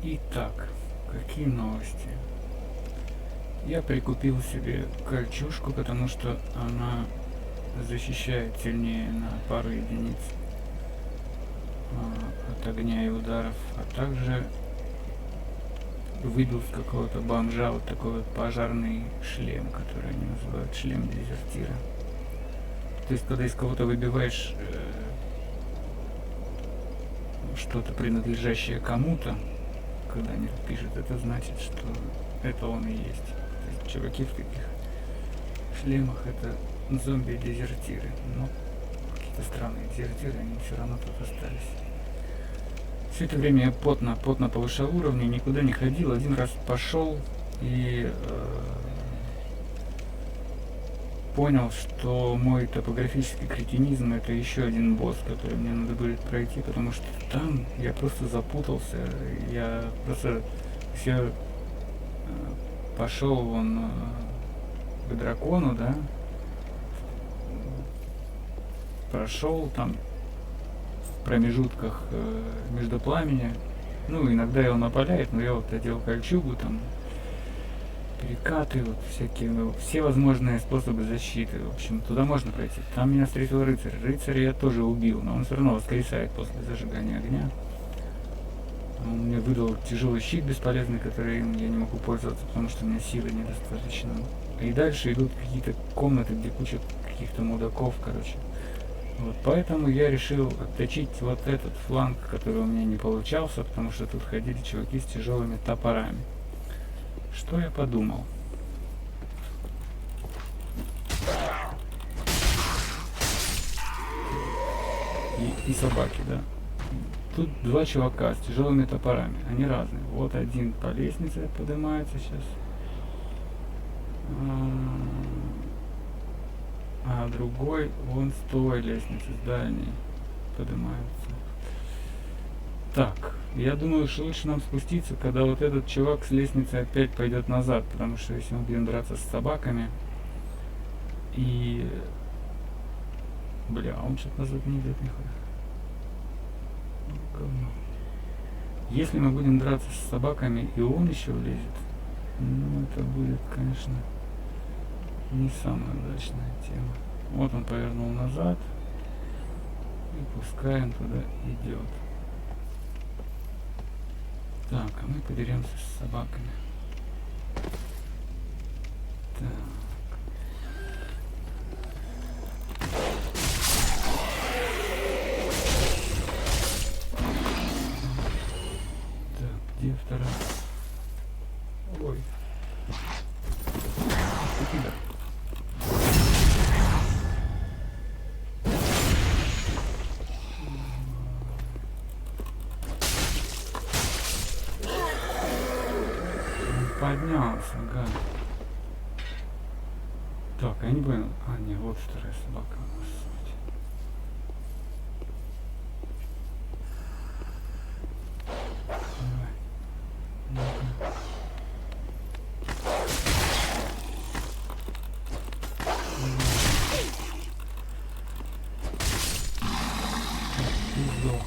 Итак, какие новости? Я прикупил себе кольчужку, потому что она защищает сильнее на пару единиц от огня и ударов, а также выбил с какого-то бомжа вот такой вот пожарный шлем, который они называют шлем дезертира. То есть, когда из кого-то выбиваешь что-то, принадлежащее кому-то, когда они пишут, это значит, что это он и есть. То есть чуваки в таких шлемах это зомби-дезертиры. Но какие-то странные дезертиры, они все равно тут остались. Все это время я потно повышал уровни, никуда не ходил. Один раз пошел и понял, что мой топографический кретинизм это еще один босс, который мне надо будет пройти, потому что там я просто запутался. Я просто все пошел он к дракону, да, прошел там в промежутках между пламени. Ну, иногда его напаляет, но я вот одел кольчугу, там, перекаты, вот всякие, все возможные способы защиты. В общем, туда можно пройти. Там меня встретил рыцарь. Рыцаря я тоже убил, но он все равно воскресает после зажигания огня. Он мне выдал тяжелый щит бесполезный, который я не могу пользоваться, потому что у меня силы недостаточно. И дальше идут какие-то комнаты, где куча каких-то мудаков, короче. Вот, поэтому я решил отточить вот этот фланг, который у меня не получался, потому что тут ходили чуваки с тяжелыми топорами. Что я подумал? И собаки, да. Тут два чувака с тяжелыми топорами. Они разные. Вот один по лестнице поднимается сейчас. А другой вон с той лестницы, с дальней, поднимается. Так, я думаю, что лучше нам спуститься, когда вот этот чувак с лестницы опять пойдет назад, потому что если мы будем драться с собаками и... Бля, он что-то назад не идет нихуя. Говно. Если мы будем драться с собаками и он еще влезет, ну это будет, конечно, не самая удачная тема. Вот он повернул назад, и пускай он туда идет. Так, а мы подеремся с собаками. Так. Так, где вторая? Ой. Ты куда? Поднялся, гад. Так, я не понял. А, не, вот вторая собака. Давай. Ну-ка. Пиздол.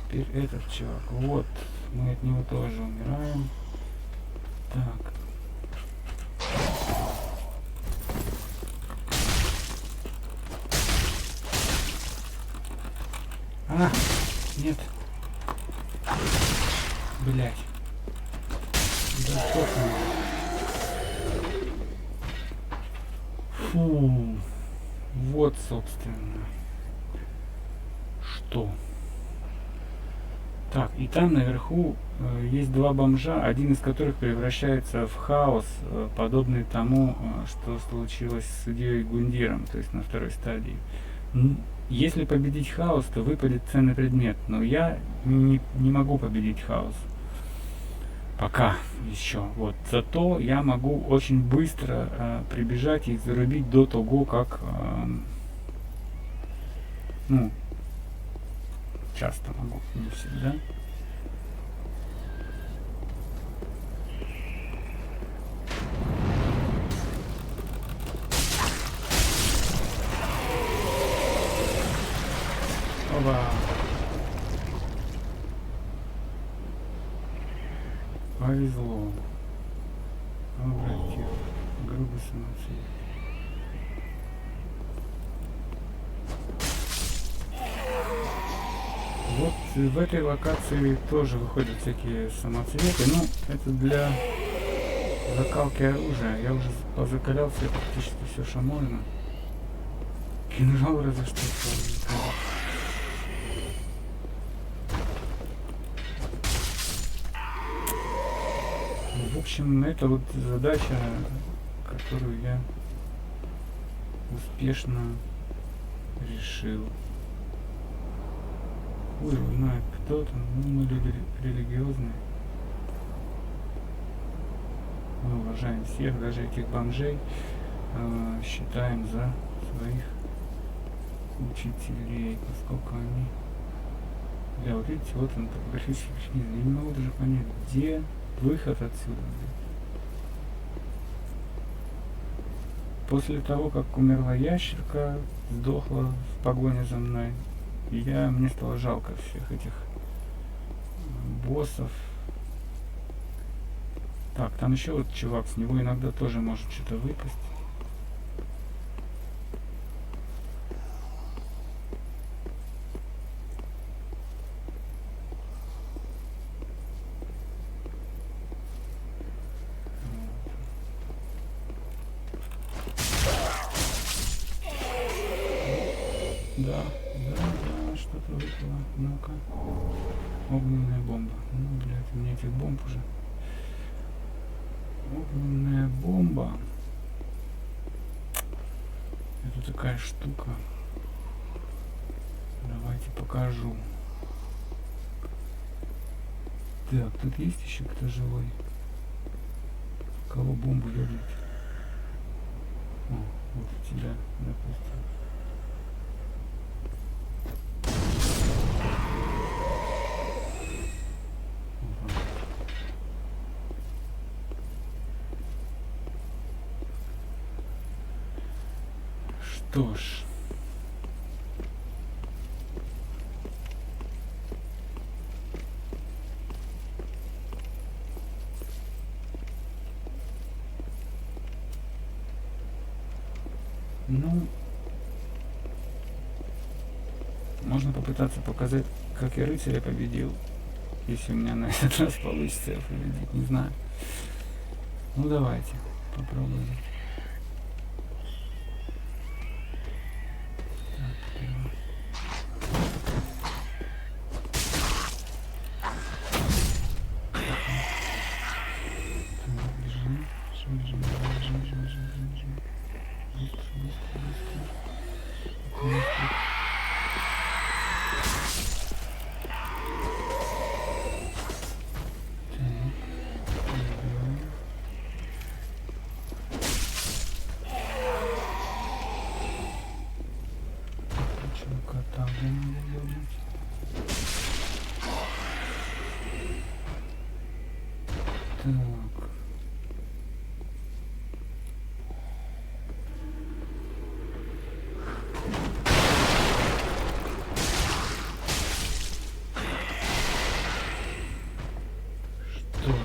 Теперь этот чувак. Вот. Мы от него тоже умираем. Так. А, нет. Блять. Да что там? Фу. Вот, собственно. Что? Так, и там наверху есть два бомжа, один из которых превращается в хаос, подобный тому, что случилось с судьей Гундиром, то есть на второй стадии. Если победить хаос, то выпадет ценный предмет, но я не могу победить хаос. Пока еще. Вот. Зато я могу очень быстро прибежать и зарубить до того, как ну, часто могу, не всегда. Оба. Повезло. Обратил. Грубый самоцвет. Вот в этой локации тоже выходят всякие самоцветы. Ну, это для закалки оружия. Я уже позакалял все, практически все, что можно. Кинжал разве что позакалял. В общем, это вот задача, которую я успешно решил. Ой, знает кто там, ну мы люди религиозные. Мы уважаем всех, даже этих бомжей считаем за своих учителей, поскольку они... Бля, вот видите, вот он топографический механизм. Я не могу даже понять, где выход отсюда. После того, как умерла ящерка, сдохла в погоне за мной, мне стало жалко всех этих боссов. Так, там еще вот чувак, с него иногда тоже может что-то выпасть. Да, что-то выпало. Ну-ка. Огненная бомба. Ну, блядь, у меня этих бомб уже. Огненная бомба. Это такая штука. Давайте покажу. Так, тут есть еще кто живой? Кого бомбу вернуть? О, вот у тебя, допустим. Что ж, ну, можно попытаться показать, как я рыцаря победил, если у меня на этот раз получится его победить, не знаю. Ну давайте попробуем. Так. Что ж.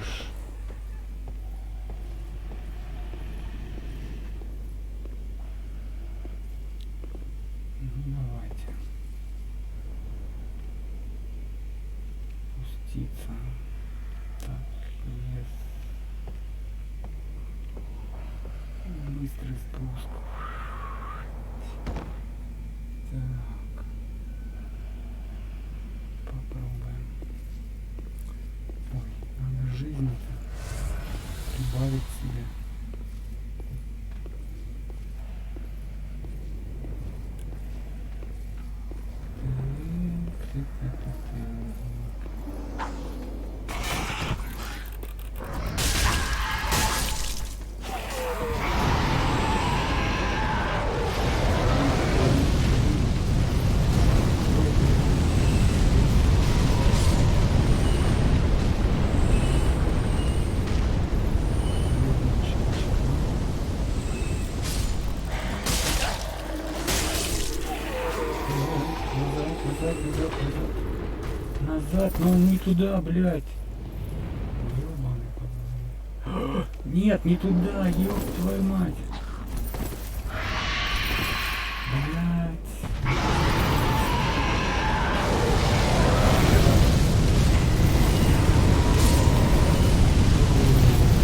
Ну, давайте. Спуститься. Так, лес. Быстрый спуск. Так. Попробуем. Ой, надо жизнь-то прибавить себе. Назад, но он не туда, блядь. Ёбаный. Нет, не туда, ёб твою мать. Блять.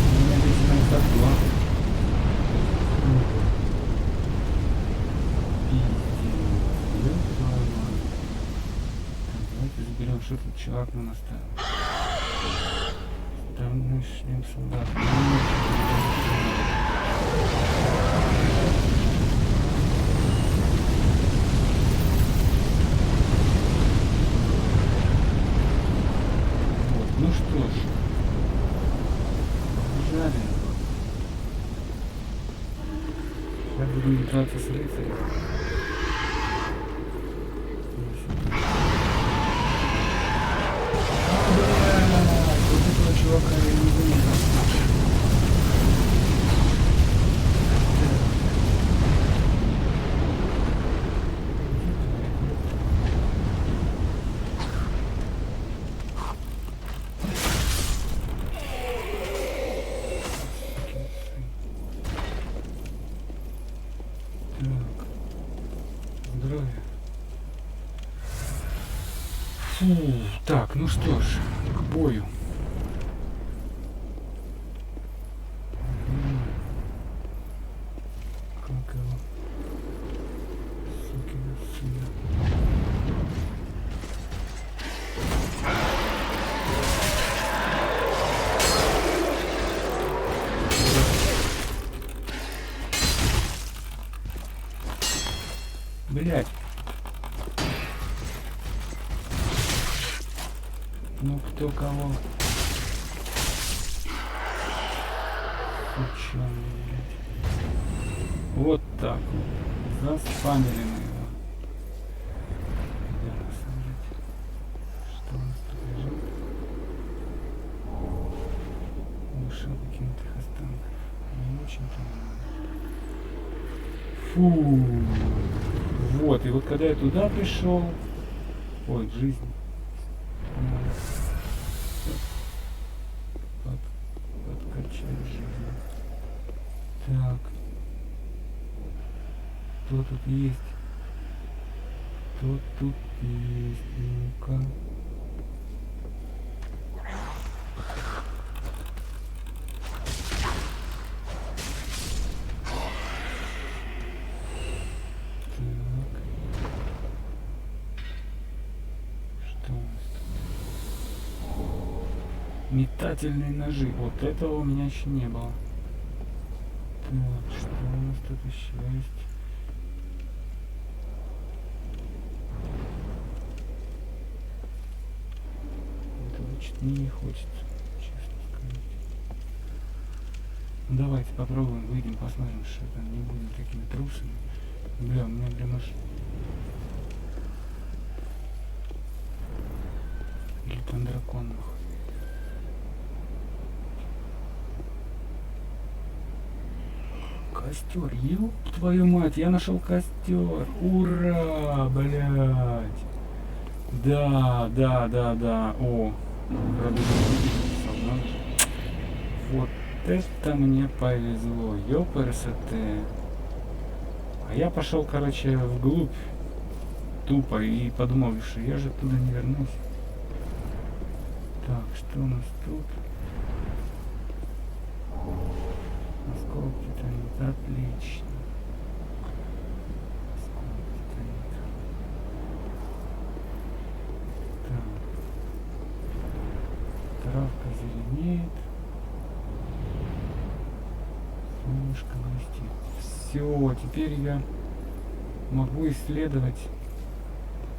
У меня здесь на так заберем, что тут чувак на нас ставил. Странный шлем солдат. Вот, ну что ж. Побежали. Сейчас будем драться с рыцарем. Чувака я не заметил. Так. Здоровье. Фу. Так, ну что ж, к бою. Блять. Ну кто кого? Сучёный, блядь. Вот так вот. Заспамили мы его. Где нас, блядь? Что у нас тут лежит? Души каких-то останков. Не очень-то. Фу. Вот, и вот когда я туда пришел, ой, жизнь, подкачать жизнь. Так, кто тут есть? Кто тут есть? Ну-ка. Метательные ножи. Вот этого у меня еще не было. Так, что у нас тут еще есть? Это вычет мне не хочется, честно сказать. Ну, давайте попробуем, выйдем, посмотрим, что это. Не будем такими трусами. Бля, у меня прям аж... Или там дракон находится. Костер, ёб твою мать, я нашел костер. Ура, блядь. Да. О, вот это мне повезло. Ёпрст. А я пошел, короче, вглубь тупо и подумал, что я же туда не вернусь. Так, что у нас тут? Осколок титанита. Отлично. Осколок титанита. Так. Травка зеленеет. Солнышко блестит. Все, теперь я могу исследовать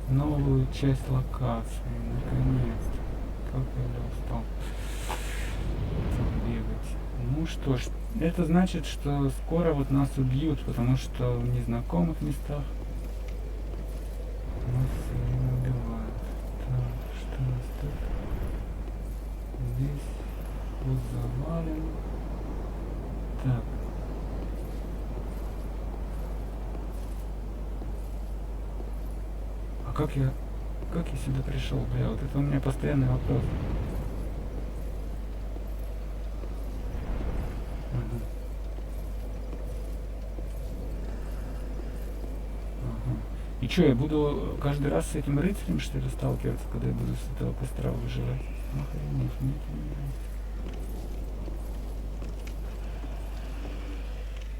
новую часть локации. Наконец-то. Как я устал бегать. Ну что ж, это значит, что скоро вот нас убьют, потому что в незнакомых местах нас все время убивают. Так, что у нас тут? Здесь вот завален. Так. А как я сюда пришел, бля? Вот это у меня постоянный вопрос. что, я буду каждый раз с этим рыцарем, что ли, сталкиваться, когда я буду с этого костра выживать? Охренеть, нет,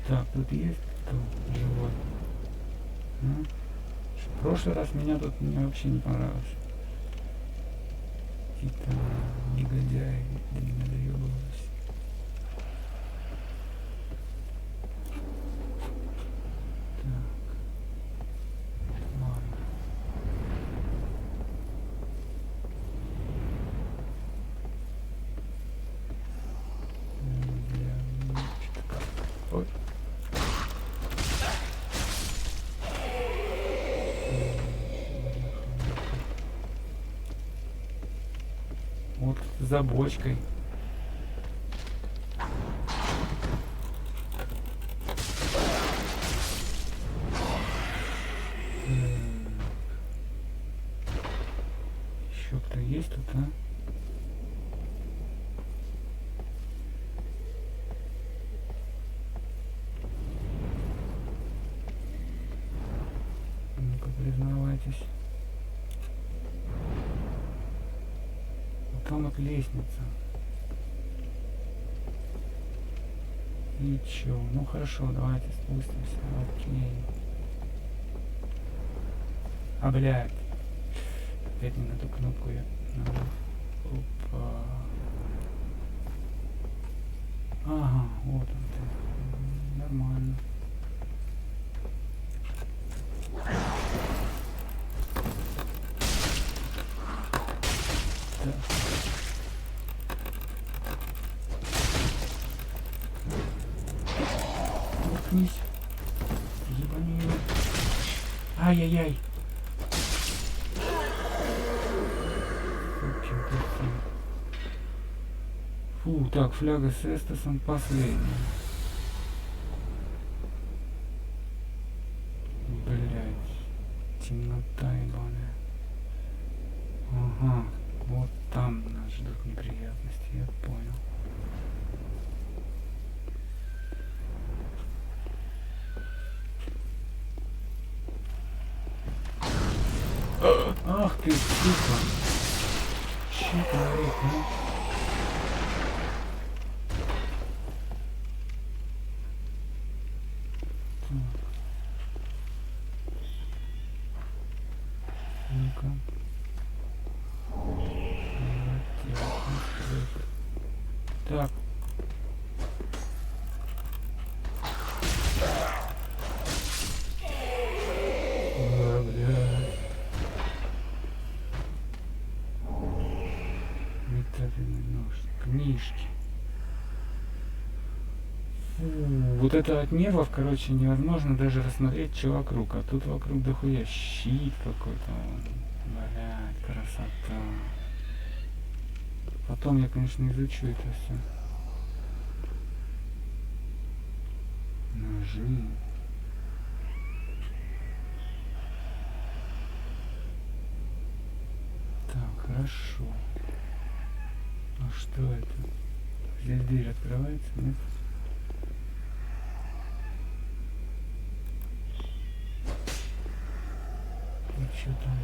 так, тут есть кто живой? А? В прошлый раз меня тут мне вообще не понравилось. Какие-то негодяи, надоебывались. Ой. Вот за бочкой. Еще кто есть тут, а? Ну-ка, признавайтесь. Вот там вот лестница. И чё? Ну хорошо, давайте спустимся. Окей. А, блядь. Опять не на ту кнопку я нажал. Опа. Ага, вот он ты. Нормально. Так. Заткнись. Ебани его. Ай-яй-яй. Фу, так, фляга с эстасом последняя. Блять, темнота ебаная. Ага, вот там нас ждут неприятности, я понял. Ах ты, сука. Че творит, ну? Ну-ка. Так. Метательный нож. Книжки. Фу, вот это от нервов, короче, невозможно даже рассмотреть, что вокруг. А тут вокруг дохуя щит какой-то. Блядь, красота. Потом я, конечно, изучу это все. Ножи. Так, хорошо. А что это? Здесь дверь открывается, нет? И что там?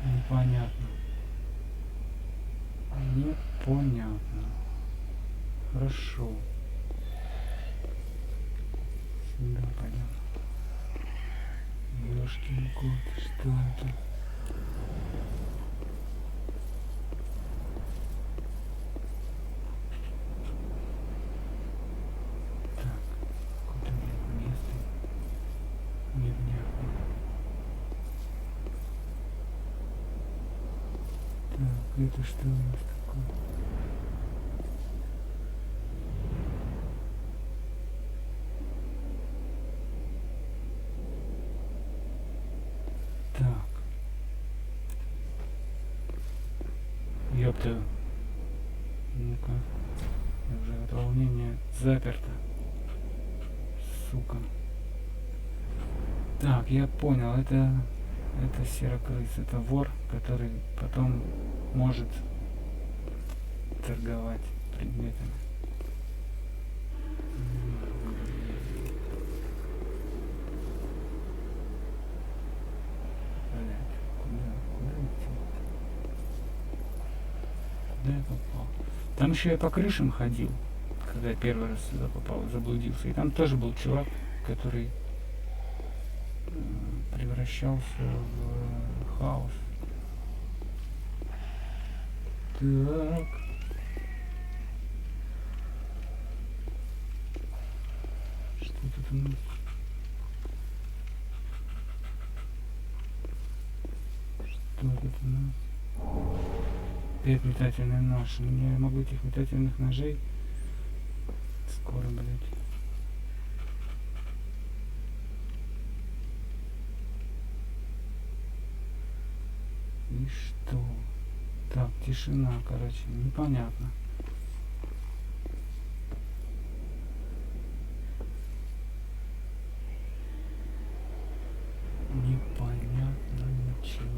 Непонятно. Непонятно. Хорошо. Сюда пойдем. Ёшкин кот, что это? Так, куда мне место? Невнятно. Так, это что у нас такое? Так. Ёпта. Ну-ка. Уже от волнения заперто. Сука. Так, я понял. Это серокрыс. Это вор, который потом может торговать предметами. Куда я попал? Там еще я по крышам ходил, когда я первый раз сюда попал, заблудился. И там тоже был чувак, который превращался в хаос. Так. Что тут у нас? Что тут у нас? 5 метательный нож. Я не могу этих метательных ножей. Скоро, блядь. И что? Так, тишина, короче, непонятно. Непонятно ничего.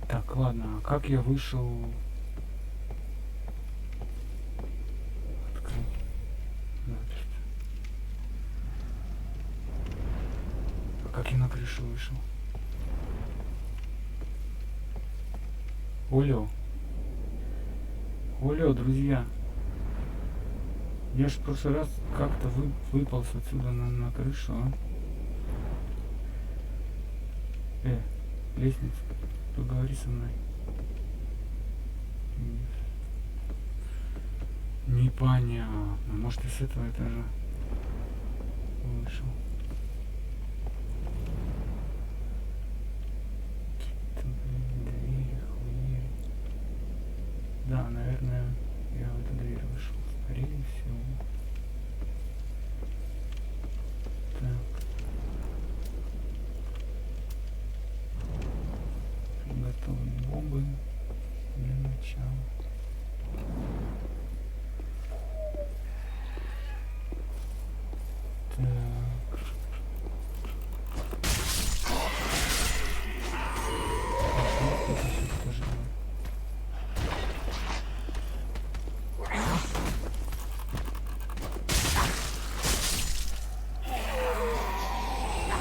Так, ладно, а как я вышел? Открыть. Заперто. А как я на крышу вышел? Олё. Олё, друзья. Я ж в прошлый раз как-то выполз отсюда на крышу, а? Лестница. Поговори со мной. Непонятно. Может, и с этого этажа вышел. Двери, хуери. Да, наверное, я в эту дверь вышел. Скорее всего. Так. Готовы бомбы для начала. Так.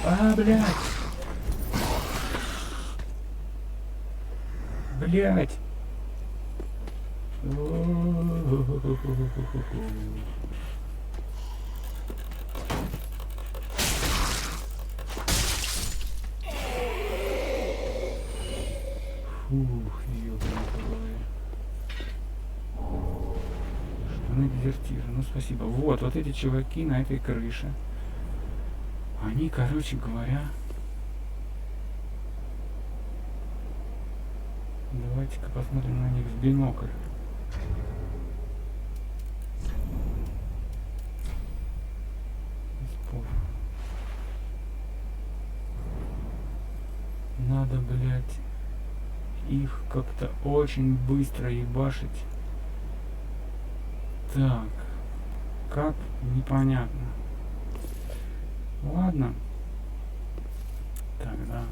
А, блядь! Блядь! Фух, ёбаный. Штаны дезертира. Ну, спасибо. Вот эти чуваки на этой крыше. Они, короче говоря... Давайте-ка посмотрим на них в бинокль. Надо, блядь, их как-то очень быстро ебашить. Так, как? Непонятно. Ладно. Тогда.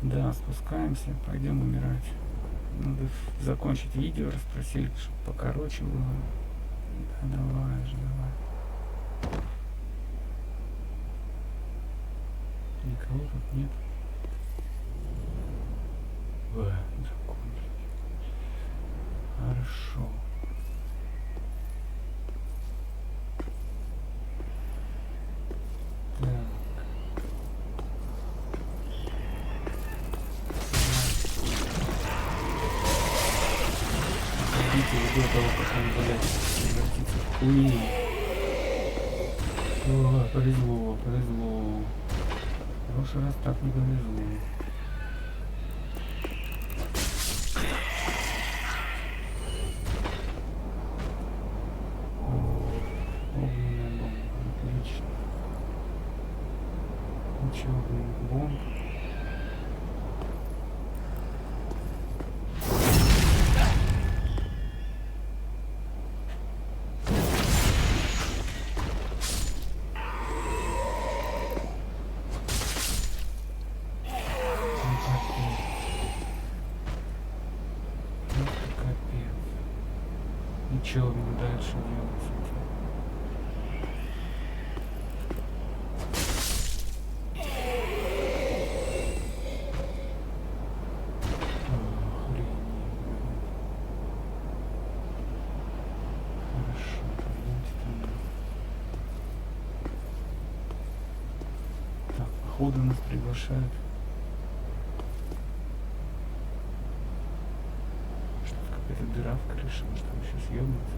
Да, спускаемся, пойдем умирать. Надо закончить видео, расспросили, чтобы покороче было. Да, давай же, давай. Никого тут нет. Закончить. Хорошо. Так. До того, как он, блядь, превратится в хуйню. О, повезло, повезло. В прошлый раз так не повезло. Огненная бомба, отлично. Ничего, огненных бомб. Что мне дальше делать с этим? походу нас приглашают. Что-то какая-то дыра в крыше, может там сейчас ёбнется.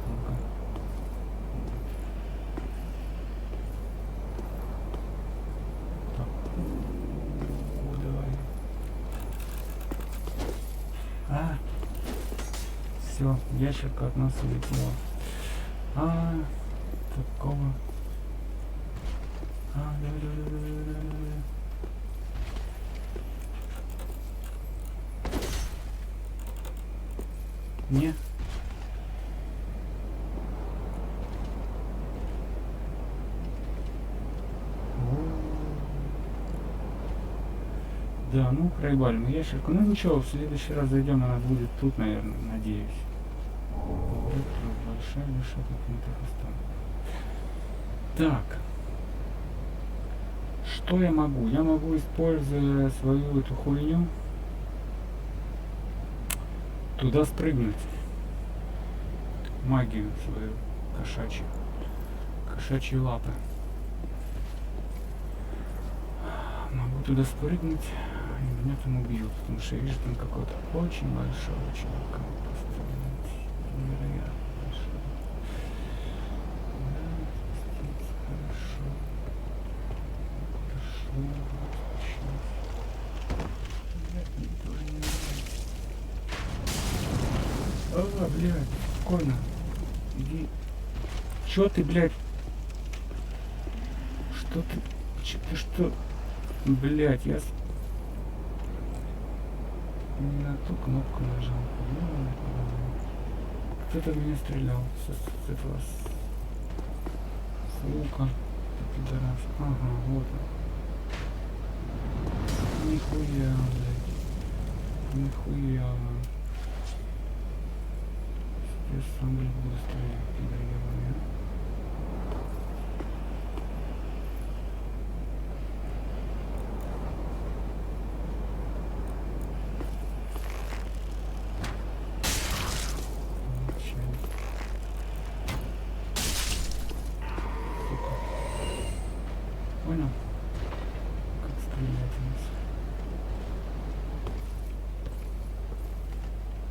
Ну-ка. Так. О, давай. А! Все, ящерка от нас улетела. Такого. Давай. Не. Да, ну проебали мы ящерку. Ну ничего, в следующий раз зайдем, она будет тут, наверное, надеюсь. Вот, большая душа, как мы так оставим. Так. Что я могу? Я могу, используя свою эту хуйню, туда спрыгнуть. Магию свою кошачью. Кошачьи лапы. Могу туда спрыгнуть, и меня там убьют, потому что я вижу там какой-то очень большого чувака. Невероятно большой. Да, спуститься, хорошо. Блядь, спокойно. Иди. Чё ты, блядь? Что ты? Ты что? Блядь, я не на ту кнопку нажал. Кто-то в меня стрелял с этого с лука. Пидорас. Ага, вот он. Нихуя, блядь. Нихуя. Я сам, блядь, буду стрелять, пидорёбаный, а. Понял? Как стрелять у нас?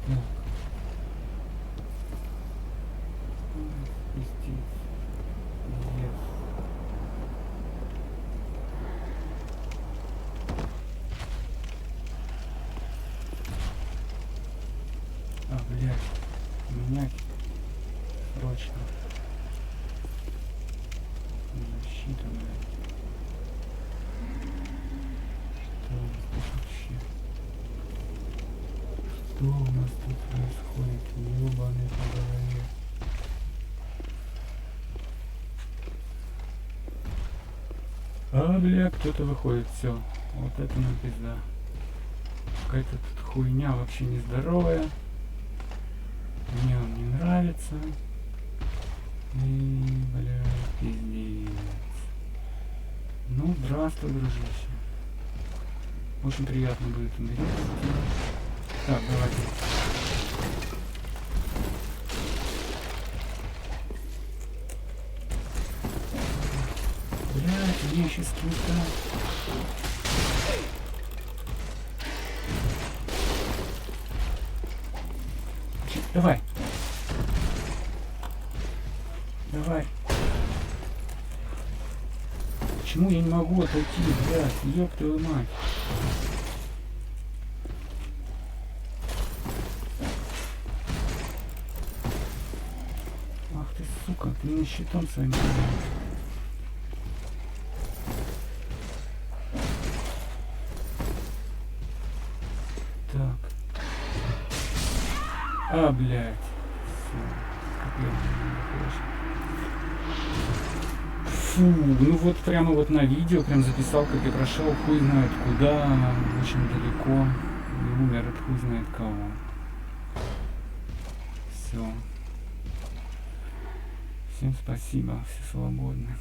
Так. Пиздец. Пиздец. Блядь. Менять. Срочно. Защита, блядь. Что у нас тут происходит? Ёбаный по голове. Бля, кто-то выходит, все. Вот это нам пизда. Какая-то тут хуйня вообще нездоровая. Мне он не нравится. И, бля, пиздец. Ну, здравствуй, дружище. Очень приятно будет умереть. Так, давайте. Блядь, мне еще скинта. Давай. Давай. Почему я не могу отойти, блядь? Ёб твою мать. Ах ты, сука, ты меня щитом своим. Так. Блядь. Фу, ну вот прямо вот на видео прям записал, как я прошел, хуй знает куда, очень далеко, и умер от хуй знает кого. Все. Всем спасибо, все свободны.